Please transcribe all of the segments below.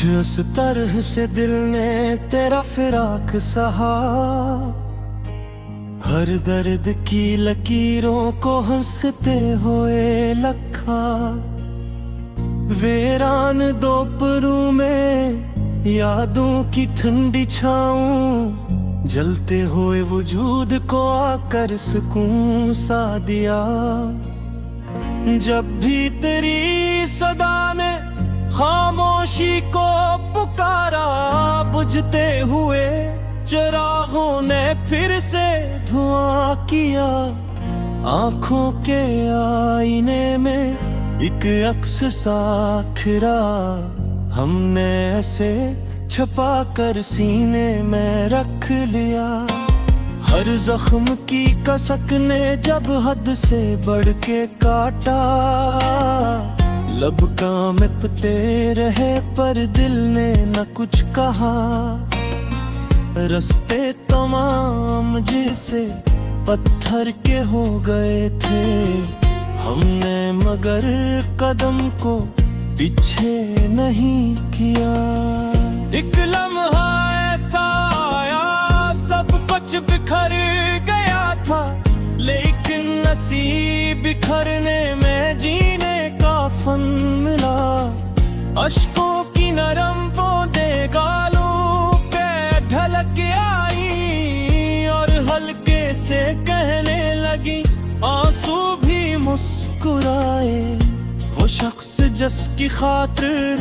उस तरह से दिल ने तेरा फिराक सहा, हर दर्द की लकीरों को हंसते हुए लखा। वीरान दोपहरों में यादों की ठंडी छाऊं, जलते हुए वजूद को आकर सुकून सा दिया। जब भी तेरी सदा ने खामोशी को पुकारा, बुझते हुए चिरागों ने फिर से धुआं किया। आंखों के आईने में एक अक्स सा खिरा, हमने ऐसे छुपा कर सीने में रख लिया। हर जख्म की कसक ने जब हद से बढ़ के काटा, लब कांपते रहे पर दिल ने न कुछ कहा। रास्ते तमाम जैसे पत्थर के हो गए थे हमने, मगर कदम को पीछे नहीं किया। एक लम्हा ऐसा आया, सब कुछ बिखर गया था, लेकिन नसीब बिखरने में जीने का फन मिला। अश्कों की नरम बूंदें गालों पे ढलक आई, और हल्के से कहने लगी आंसू भी मुस्कुराए। वो शख्स जिसकी खातिर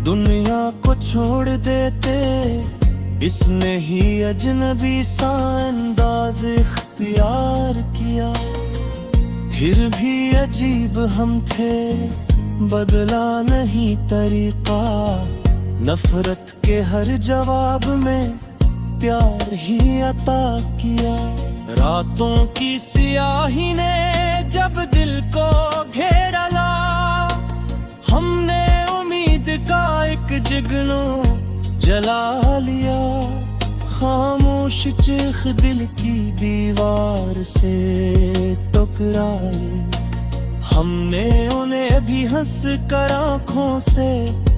दुनिया को छोड़ देते, इसने ही अजनबी सा अंदाज इख्तियार किया। फिर भी अजीब हम थे, बदला नहीं तरीका। नफरत के हर जवाब में प्यार ही अता किया। रातों की सियाही ने जब दिल को घेरा ला, हमने उम्मीद का एक जिगनू जला लिया। खामोश चीख दिल की दीवार से टकराए, हमने उन्हें भी हंस कर आँखों से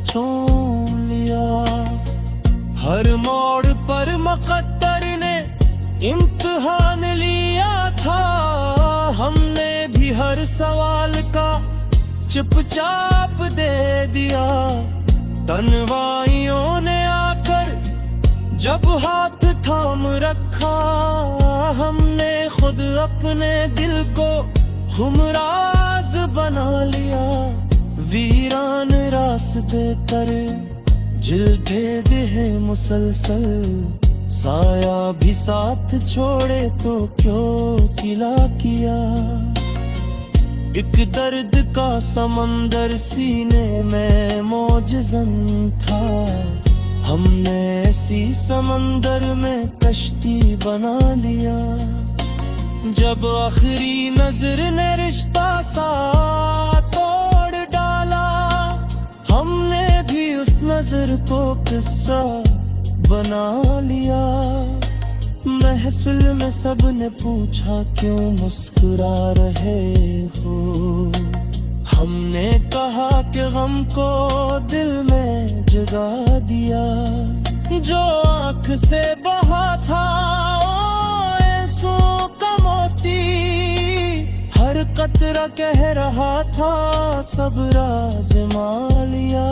छू लिया। हर मोड़ पर मुक़द्दर ने इम्तिहान लिया था, हमने भी हर सवाल का चुपचाप दे दिया। तन्वाइयों ने आकर जब हाथ थाम रखा, हमने खुद अपने दिल को गुमराज बना लिया। वीरान रास्ते पर जिलते दे मुसलसल, साया भी साथ छोड़े तो क्यों किला किया। एक दर्द का समंदर सीने में मौजज़न था, हमने ऐसी समंदर में कश्ती बना लिया। जब आखिरी नजर ने रिश्ता सा तोड़ डाला, हमने भी उस नजर को किस्सा बना लिया। महफिल में सबने पूछा क्यों मुस्कुरा रहे हो, हमने कहा कि गम को दिल में जगा दिया। जो आँख से बहा था आंसुओं का मोती, हर कतरा कह रहा था सब राज़ मान लिया।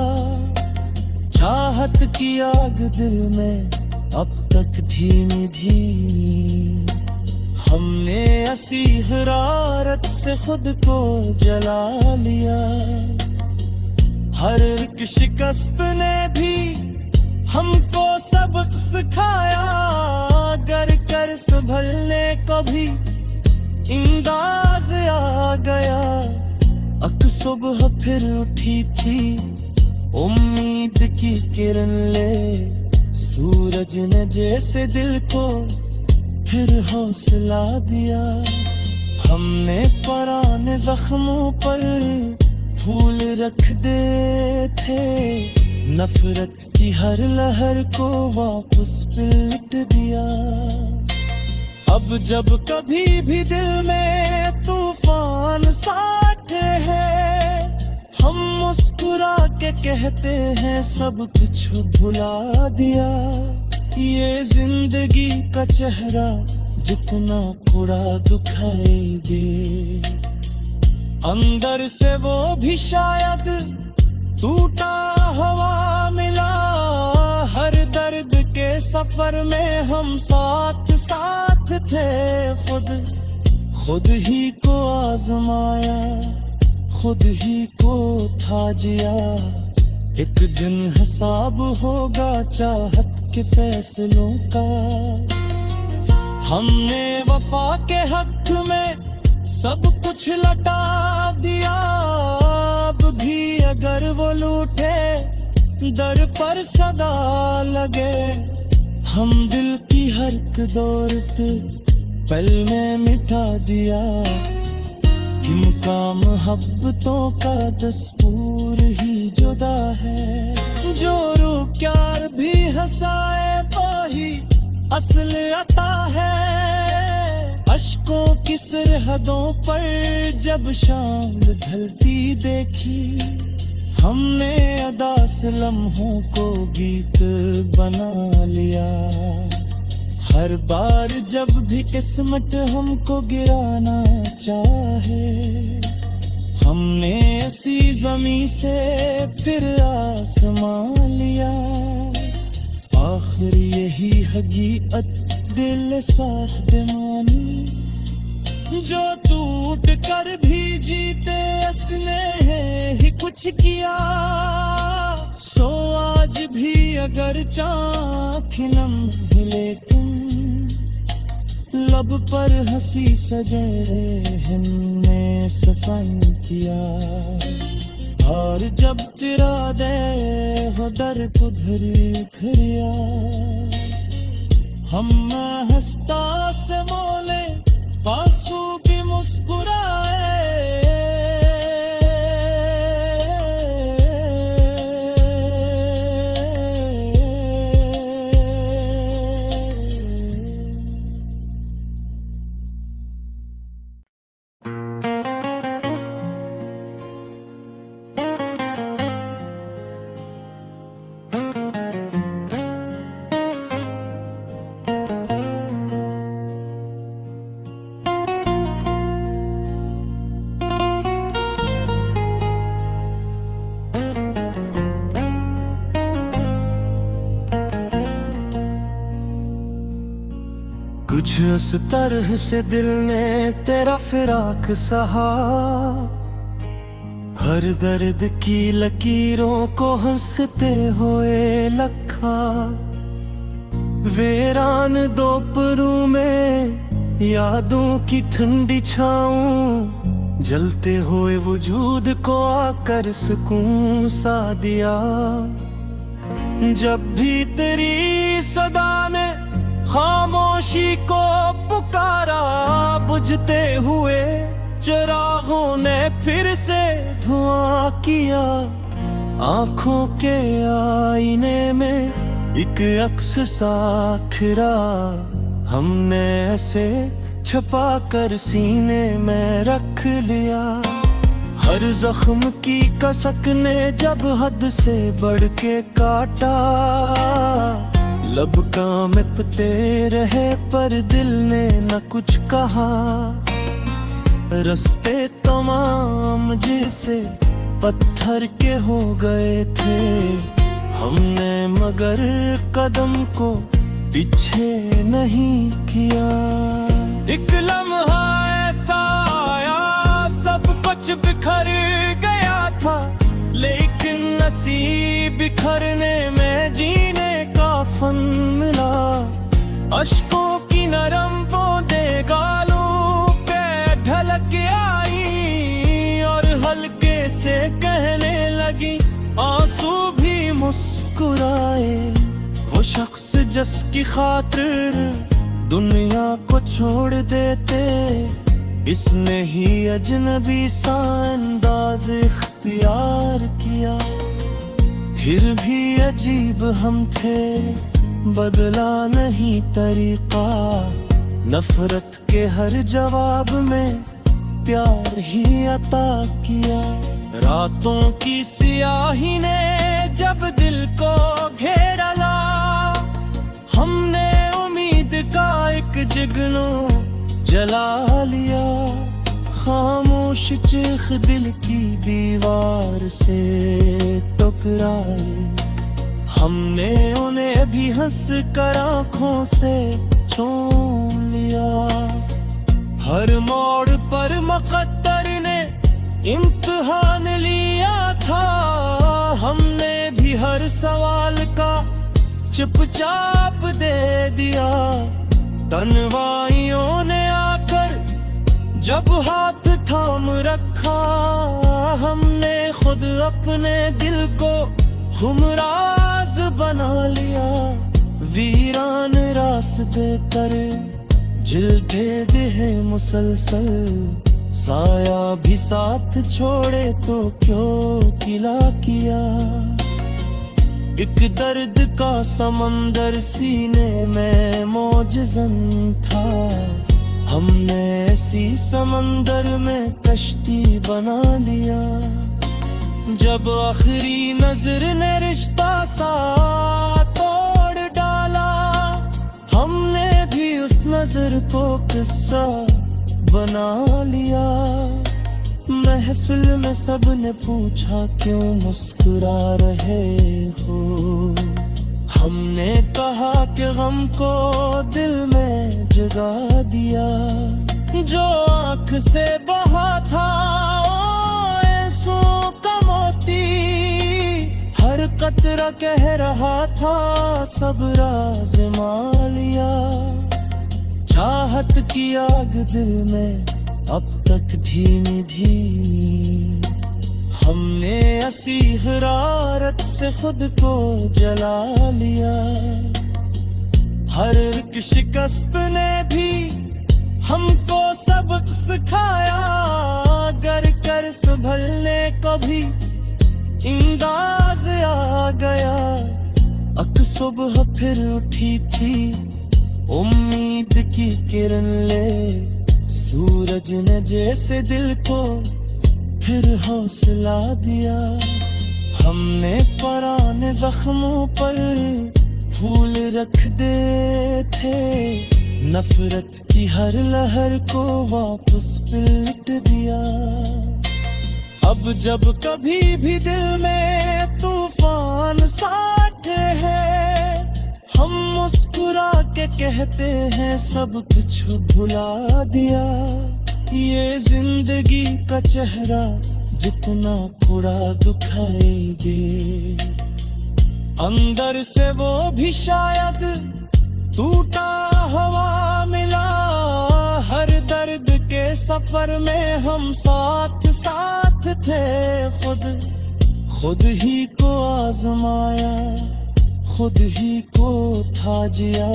चाहत की आग दिल में अब तक धीमी धीमी, हमने ऐसी हरारत से खुद को जला लिया। हर एक शिकस्त ने भी हमको सबक सिखाया, गर कर संभलने को भी इंदाज आ गया। अक सुबह फिर उठी थी उम्मीद की किरण ले, सूरज ने जैसे दिल को फिर हौसला दिया। हमने पुराने जख्मों पर फूल रख दे थे, नफरत की हर लहर को वापस पलट दिया। अब जब कभी भी दिल में तूफान साथ है, हम मुस्कुरा के कहते हैं सब कुछ भुला दिया। ये जिंदगी का चेहरा जितना थोड़ा दुखाई दे, अंदर से वो भी शायद टूटा हुआ मिला। हर दर्द के सफर में हम साथ साथ थे, खुद ही को आजमाया, खुद ही को था जिया। एक दिन हिसाब होगा चाहत के फैसलों का। हमने वफा के हक में सब कुछ लटा दिया। अब भी अगर वो लूटे दर पर सदा लगे, हम दिल की हर दौलत पल में मिटा दिया। इनका मोहब्बतों का दस्तूर ही जुदा है। जो रूह प्यार भी हंसाए वही असल अता है। अश्कों की सरहदों पर जब शाम ढलती देखी, हमने अदा से लम्हों को गीत बना लिया। हर बार जब भी किस्मत हमको गिराना चाहे, हमने ऐसी जमीन से फिर आसमां लिया। आखिर यही हकीकत दिल साथ मानी, जो टूट कर भी जीते असने ही कुछ किया। सो आज भी अगर चाँख नम ही लेकिन लब पर हंसी सजे हमने सफन किया। और जब तेरा दे हो दर को खरिया, हम हंसता से मोले आंसू भी मुस्कुराए। कुछ उस तरह से दिल ने तेरा फिराक सहा, हर दर्द की लकीरों को हंसते हुए लखा। वीरान दोपहरों में यादों की ठंडी छाऊं, जलते हुए वजूद को आकर सुकून सा दिया। जब भी तेरी सदा ने खामोशी को पुकारा, बुझते हुए चिरागों ने फिर से धुआं किया। आंखों के आईने में एक अक्स सा खिरा, हमने ऐसे छुपा कर सीने में रख लिया। हर जख्म की कसक ने जब हद से बढ़ के काटा, लब कांपते रहे पर दिल ने न कुछ कहा। रास्ते तमाम जैसे पत्थर के हो गए थे हमने, मगर कदम को पीछे नहीं किया। एक लम्हा ऐसा आया सब कुछ बिखर गया था, लेकिन नसीब बिखरने में जीने का फन मिला। अश्कों की नरम बूंदें गालों पे ढलक आई और हल्के से कहने लगी आंसू भी मुस्कुराए। वो शख्स जिसकी खातिर दुनिया को छोड़ देते, इसने ही अजनबी सा अंदाज इख्तियार किया। फिर भी अजीब हम थे, बदला नहीं तरीका। नफरत के हर जवाब में प्यार ही अता किया। रातों की सियाही ने जब दिल को घेरा ला, हमने उम्मीद का एक जुगनू जला लिया। खामोश चीख दिल की दीवार से टकराए, हमने उन्हें भी हंस कर आँखों से छूम लिया। हर मोड़ पर मुक़द्दर ने इम्तिहान लिया था, हमने भी हर सवाल का चुपचाप दे दिया। तन्वाइयों ने आकर जब हाथ थाम रखा, हमने खुद अपने दिल को हमराज बना लिया। वीरान रास्ते पर जिलते दे मुसलसल, साया भी साथ छोड़े तो क्यों किला किया। एक दर्द का समंदर सीने में मौजज़न था, हमने ऐसी समंदर में कश्ती बना लिया। जब आखिरी नजर ने रिश्ता सा तोड़ डाला, हमने भी उस नजर को किस्सा बना लिया। महफिल में सबने पूछा क्यों मुस्कुरा रहे हो, हमने कहा कि गम को दिल में जगा दिया। जो आँख से बहा था आंसुओं का मोती, हर कतरा कह रहा था सब राज मान लिया। चाहत की आग दिल में अब तक धीमी धीमी, हमने ऐसी हरारत से खुद को जला लिया। हर एक शिकस्त ने भी हमको सबक सिखाया, गर कर संभलने को भी इंदाज आ गया। अक सुबह फिर उठी थी उम्मीद की किरण ले, सूरज ने जैसे दिल को फिर हौसला दिया। हमने पुराने जख्मों पर फूल रख दे थे, नफरत की हर लहर को वापस पलट दिया। अब जब कभी भी दिल में तूफान साथे है, हम मुस्कुरा के कहते हैं सब कुछ भुला दिया। ये जिंदगी का चेहरा जितना थोड़ा दुखाएंगे, अंदर से वो भी शायद टूटा हुआ मिला। हर दर्द के सफर में हम साथ साथ थे, खुद ही को आजमाया, खुद ही को था जिया।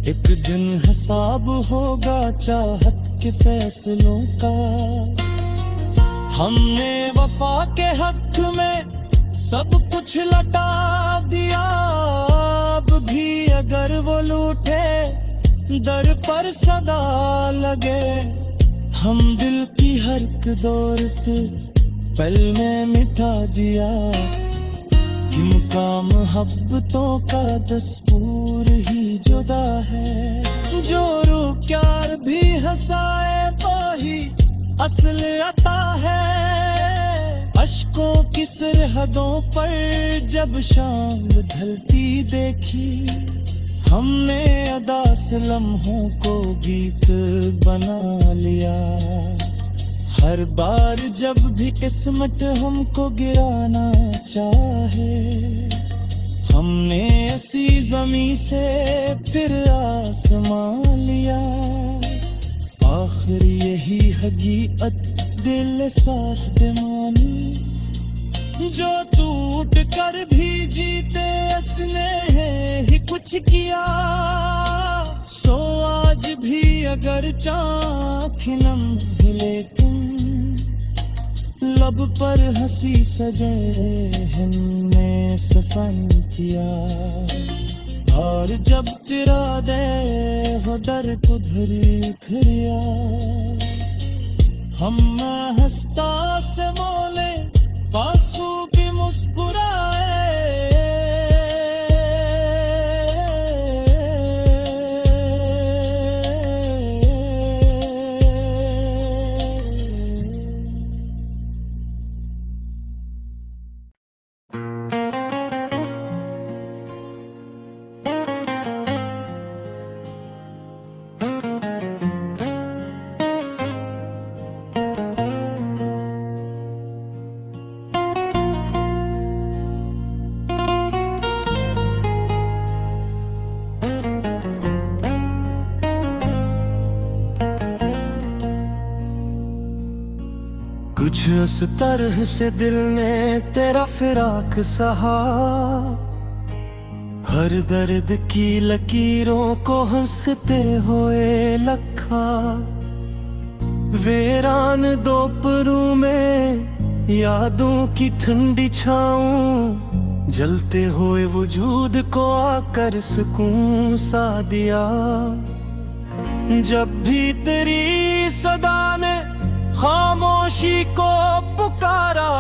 एक दिन हिसाब होगा चाहत के फैसलों का, हमने वफा के हक में सब कुछ लटा दिया। अब भी अगर वो लूटे दर पर सदा लगे, हम दिल की हर दौलत पल में मिटा दिया। इनका मोहब्बतों का दस्तूर ही जुदा है, जो रूह प्यार भी हंसाए पाही असल अता है। अश्कों की सरहदों पर जब शाम ढलती देखी, हमने अदा से लम्हों को गीत बना लिया। हर बार जब भी किस्मत हमको गिराना चाहे, हमने ऐसी जमी से फिर आसमान लिया। आखिर यही हकीकत दिल सादमानी, जो टूट कर भी जीते असने ही कुछ किया। सो आज भी अगर चाँख नम है लेकिन लब पर हंसी सजे हमने सफन किया। और जब तेरा दे हो दर को धरी खरिया, हम हंसता से बोले आंसू भी मुस्कुराए। कुछ उस तरह से दिल ने तेरा फिराक सहा, हर दर्द की लकीरों को हंसते हुए लखा। वीरान दोपहरों में यादों की ठंडी छाऊं, जलते हुए वजूद को आकर सुकून सा दिया। जब भी तेरी सदा ने खामोशी को पुकारा,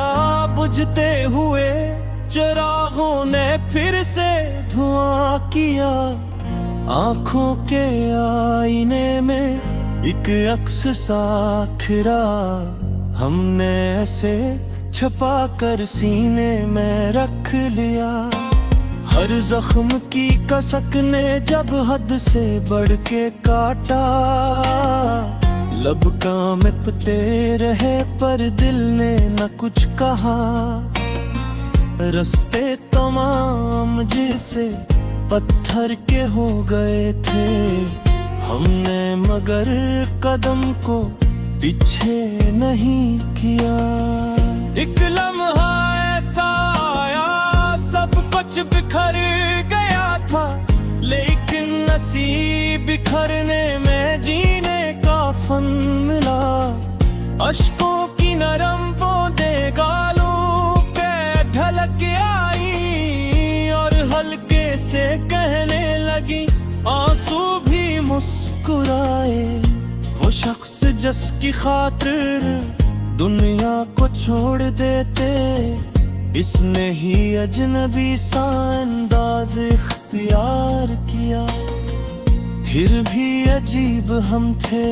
बुझते हुए चिरागों ने फिर से धुआं किया। आंखों के आईने में एक अक्स सा खिरा, हमने ऐसे छुपा कर सीने में रख लिया। हर जख्म की कसक ने जब हद से बढ़ के काटा, लब कांपते रहे पर दिल ने न कुछ कहा। रास्ते तमाम जैसे पत्थर के हो गए थे हमने, मगर कदम को पीछे नहीं किया। एक लम्हा ऐसा आया, सब कुछ बिखर गया था, लेकिन नसीब बिखरने में जीने का फन मिला। अश्कों की नरम बूंदें गालों पे ढलक आई, और हल्के से कहने लगी आंसू भी मुस्कुराए। वो शख्स जिसकी खातिर दुनिया को छोड़ देते, इसने ही अजनबी सा अंदाज इख्तियार किया। फिर भी अजीब हम थे,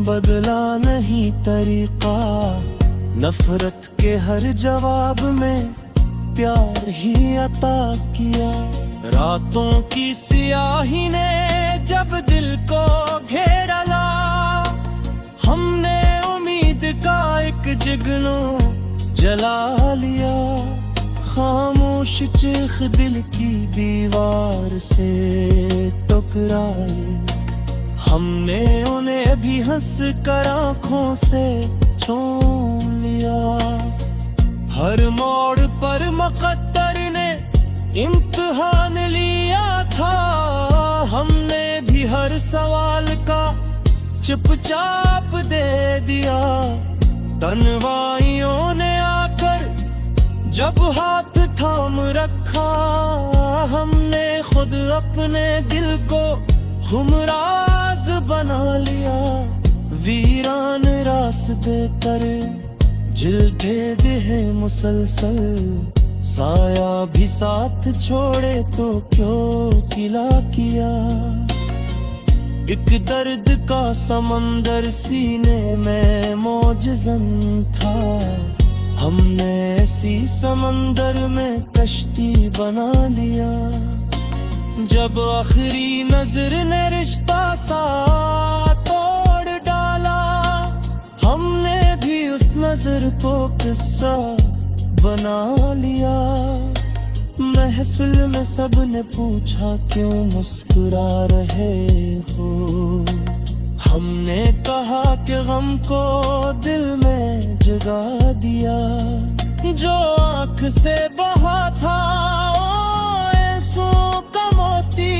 बदला नहीं तरीका। नफरत के हर जवाब में प्यार ही अता किया। रातों की सियाही ने जब दिल को घेरा ला, हमने उम्मीद का एक जिगनू जला लिया। खामोश चीख दिल की दीवार से टकराए, हमने उन्हें भी हंस कर आँखों से छूम लिया। हर मोड़ पर मुक़द्दर ने इम्तिहान लिया था, हमने भी हर सवाल का चुपचाप दे दिया। तन्वाइयों ने आकर जब हाथ थाम रखा, हमने खुद अपने दिल को गुमराज बना लिया। वीरान रास्ते पर जिलते दे मुसलसल, साया भी साथ छोड़े तो क्यों किला किया। एक दर्द का समंदर सीने में मौजज़न था, हमने ऐसी समंदर में कश्ती बना लिया। जब आखिरी नजर ने रिश्ता सा तोड़ डाला, हमने भी उस नजर को किस्सा बना लिया। महफिल में सबने पूछा क्यों मुस्कुरा रहे हो, हमने कहा कि गम को दिल में जगा दिया। जो आँख से बहा था आंसुओं का मोती,